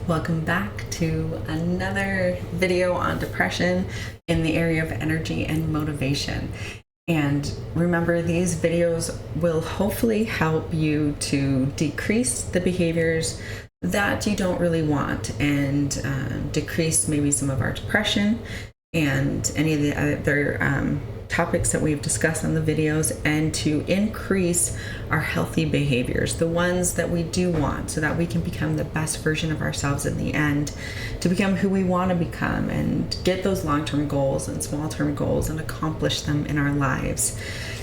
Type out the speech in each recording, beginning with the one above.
Welcome back to another video on depression in the area of energy and motivation. And remember, these videos will hopefully help you to decrease the behaviors that you don't really want and decrease maybe some of our depression and any of the other topics that we've discussed on the videos, and to increase our healthy behaviors, the ones that we do want, so that we can become the best version of ourselves in the end, to become who we want to become and get those long-term goals and small-term goals and accomplish them in our lives.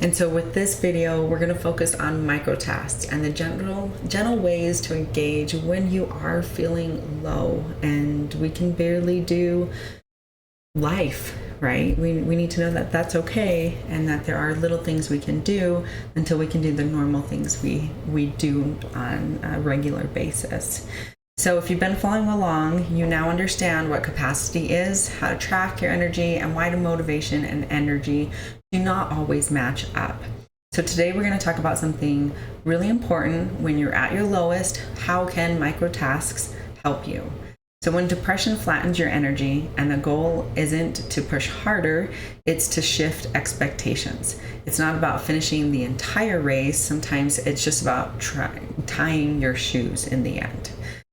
And so with this video, we're going to focus on microtasks and the gentle ways to engage when you are feeling low and we can barely do life, right? We need to know that that's okay, and that there are little things we can do until we can do the normal things we do on a regular basis. So if you've been following along, you now understand what capacity is, how to track your energy, and why the motivation and energy do not always match up. So today we're going to talk about something really important when you're at your lowest. How can microtasks help you? So when depression flattens your energy and the goal isn't to push harder, it's to shift expectations. It's not about finishing the entire race. Sometimes it's just about tying your shoes in the end.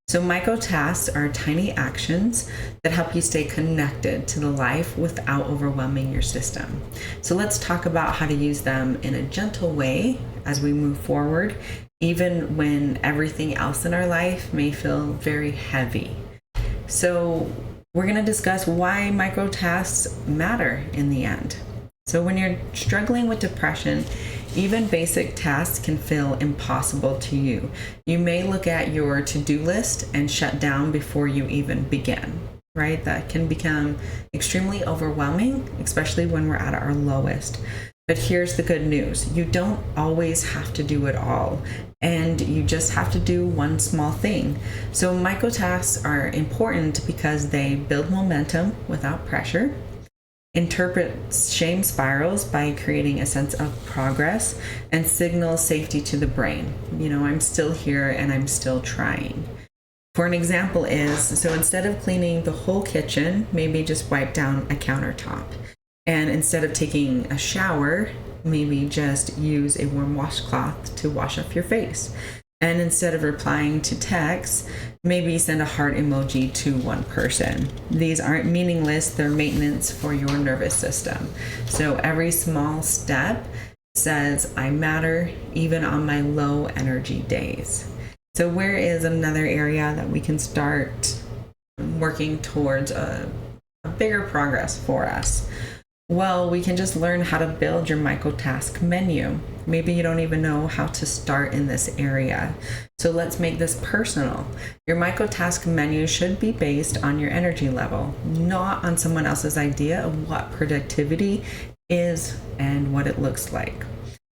So microtasks are tiny actions that help you stay connected to the life without overwhelming your system. So let's talk about how to use them in a gentle way as we move forward, even when everything else in our life may feel very heavy. So we're going to discuss why microtasks matter in the end. So when you're struggling with depression, even basic tasks can feel impossible to you. You may look at your to-do list and shut down before you even begin, right? That can become extremely overwhelming, especially when we're at our lowest. But here's the good news. You don't always have to do it all, and you just have to do one small thing. So microtasks are important because they build momentum without pressure, interpret shame spirals by creating a sense of progress, and signal safety to the brain. I'm still here and I'm still trying. For an example so instead of cleaning the whole kitchen, maybe just wipe down a countertop. And instead of taking a shower, maybe just use a warm washcloth to wash off your face. And instead of replying to texts, maybe send a heart emoji to one person. These aren't meaningless, they're maintenance for your nervous system. So every small step says, I matter, even on my low energy days. So where is another area that we can start working towards a bigger progress for us? Well, we can just learn how to build your microtask menu. Maybe you don't even know how to start in this area. So let's make this personal. Your microtask menu should be based on your energy level, not on someone else's idea of what productivity is and what it looks like.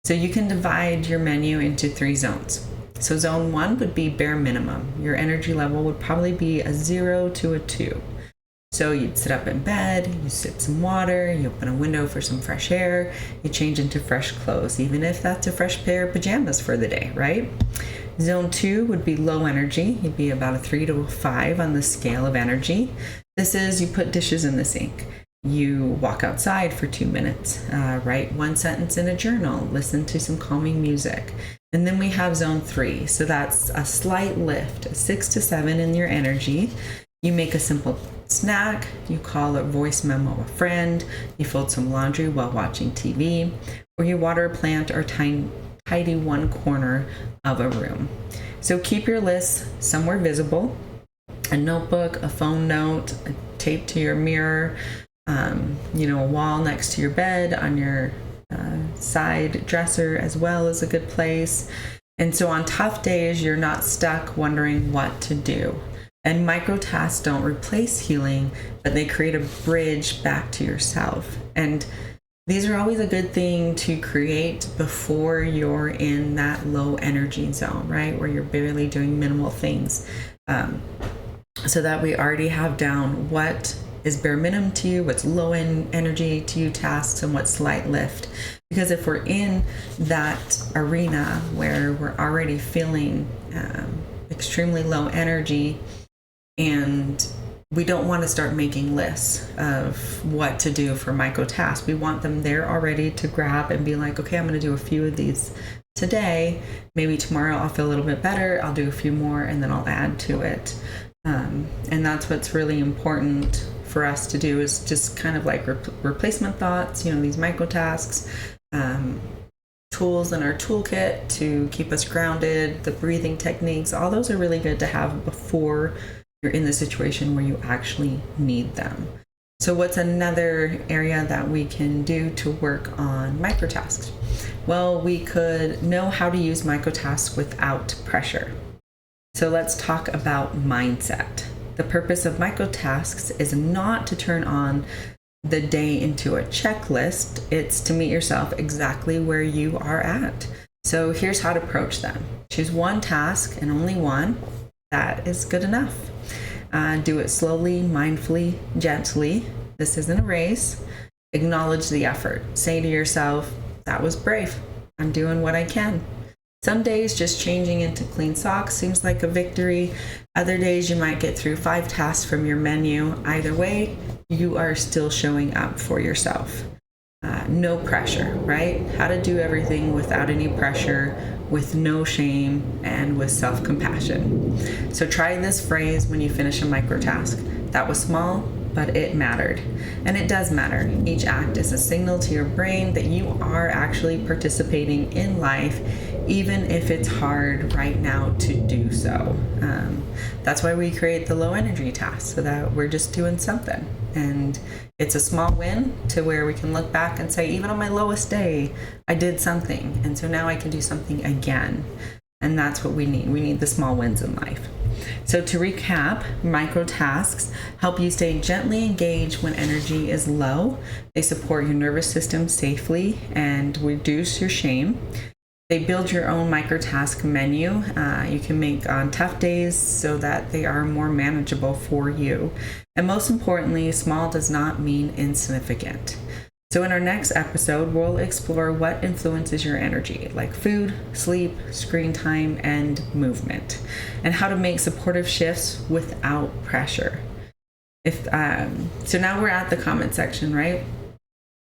So you can divide your menu into 3 zones. So zone 1 would be bare minimum. Your energy level would probably be a 0 to a 2. So you'd sit up in bed, you sip some water, you open a window for some fresh air, you change into fresh clothes, even if that's a fresh pair of pajamas for the day, right? Zone 2 would be low energy. You'd be about a 3 to a 5 on the scale of energy. This is, you put dishes in the sink. You walk outside for 2 minutes, write 1 sentence in a journal, listen to some calming music. And then we have zone 3. So that's a slight lift, a 6 to 7 in your energy. You make a simple snack, you call a voice memo a friend, you fold some laundry while watching TV, or you water a plant or tidy one corner of a room. So keep your list somewhere visible, a notebook, a phone note, a tape to your mirror, a wall next to your bed, on your side dresser as well is a good place. And so on tough days, you're not stuck wondering what to do. And microtasks don't replace healing, but they create a bridge back to yourself. And these are always a good thing to create before you're in that low energy zone, right? Where you're barely doing minimal things. So that we already have down what is bare minimum to you, what's low energy to you tasks, and what's light lift. Because if we're in that arena where we're already feeling extremely low energy, And we don't want to start making lists of what to do for micro tasks. We want them there already to grab and be like, okay, I'm going to do a few of these today. Maybe tomorrow I'll feel a little bit better. I'll do a few more and then I'll add to it. And that's what's really important for us to do, is just kind of like replacement thoughts, these micro tasks, tools in our toolkit to keep us grounded, the breathing techniques, all those are really good to have before you're in the situation where you actually need them. So what's another area that we can do to work on microtasks? Well, we could know how to use microtasks without pressure. So let's talk about mindset. The purpose of microtasks is not to turn on the day into a checklist. It's to meet yourself exactly where you are at. So here's how to approach them. Choose one task and only one. That is good enough. Do it slowly, mindfully, gently. This isn't a race. Acknowledge the effort. Say to yourself, that was brave. I'm doing what I can. Some days just changing into clean socks seems like a victory. Other days you might get through 5 tasks from your menu. Either way, you are still showing up for yourself. No pressure, right? How to do everything without any pressure, with no shame, and with self-compassion. So try this phrase when you finish a micro task. That was small, but it mattered. And it does matter. Each act is a signal to your brain that you are actually participating in life, even if it's hard right now to do so. That's why we create the low energy tasks, so that we're just doing something. And it's a small win to where we can look back and say, even on my lowest day, I did something. And so now I can do something again. And that's what we need. We need the small wins in life. So to recap, micro tasks help you stay gently engaged when energy is low. They support your nervous system safely and reduce your shame. They build your own microtask menu you can make on tough days so that they are more manageable for you. And most importantly, small does not mean insignificant. So in our next episode, we'll explore what influences your energy, like food, sleep, screen time, and movement, and how to make supportive shifts without pressure. So now we're at the comment section, right?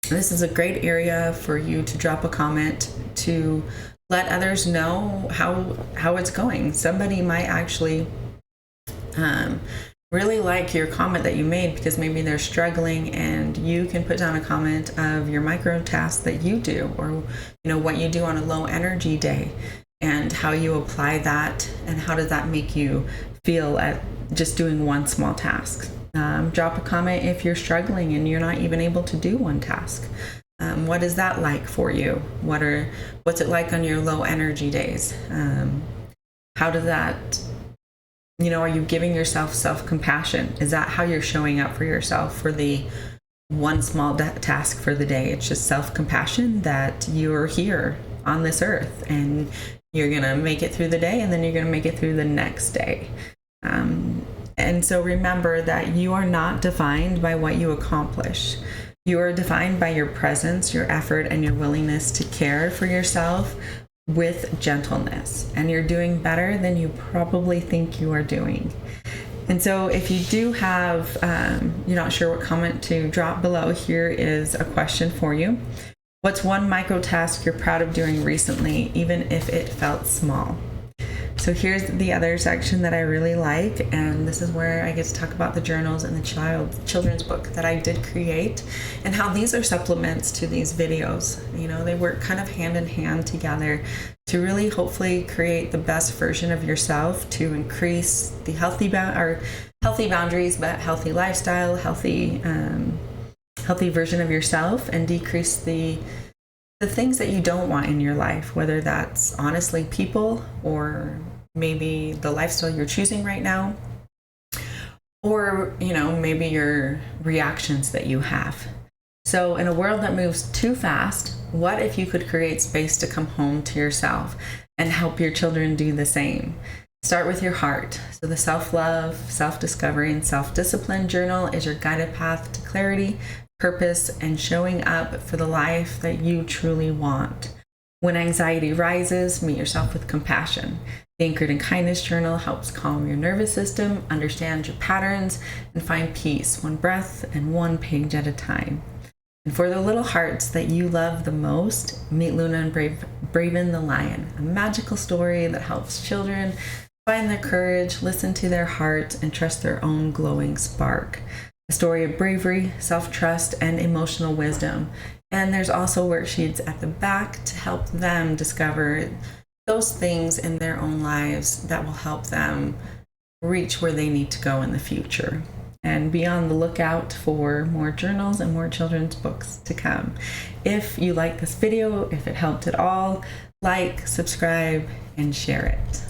This is a great area for you to drop a comment to let others know how it's going. Somebody might actually really like your comment that you made, because maybe they're struggling, and you can put down a comment of your micro task that you do, or what you do on a low energy day, and how you apply that, and how does that make you feel at just doing one small task. Drop a comment if you're struggling and you're not even able to do one task. What is that like for you? What's it like on your low energy days? How does that, are you giving yourself self-compassion? Is that how you're showing up for yourself for the one small task for the day? It's just self-compassion that you're here on this earth and you're going to make it through the day, and then you're going to make it through the next day. And so remember that you are not defined by what you accomplish. You are defined by your presence, your effort, and your willingness to care for yourself with gentleness. And you're doing better than you probably think you are doing. And so if you do have, you're not sure what comment to drop below, here is a question for you. What's one micro task you're proud of doing recently, even if it felt small? So here's the other section that I really like, and this is where I get to talk about the journals and the children's book that I did create, and how these are supplements to these videos. They work kind of hand in hand together to really hopefully create the best version of yourself, to increase the healthy boundaries, but healthy lifestyle, healthy version of yourself, and decrease the things that you don't want in your life, whether that's honestly people, or maybe the lifestyle you're choosing right now, or maybe your reactions that you have. So in a world that moves too fast, what if you could create space to come home to yourself and help your children do the same? Start with your heart. So the self-love, self-discovery, and self-discipline journal is your guided path to clarity, purpose, and showing up for the life that you truly want. When anxiety rises, meet yourself with compassion. The Anchored in Kindness journal helps calm your nervous system, understand your patterns, and find peace one breath and one page at a time. And for the little hearts that you love the most, meet Luna and Braven the Lion, a magical story that helps children find their courage, listen to their hearts, and trust their own glowing spark. A story of bravery, self-trust, and emotional wisdom. And there's also worksheets at the back to help them discover those things in their own lives that will help them reach where they need to go in the future. And be on the lookout for more journals and more children's books to come. If you like this video, if it helped at all, like, subscribe, and share it.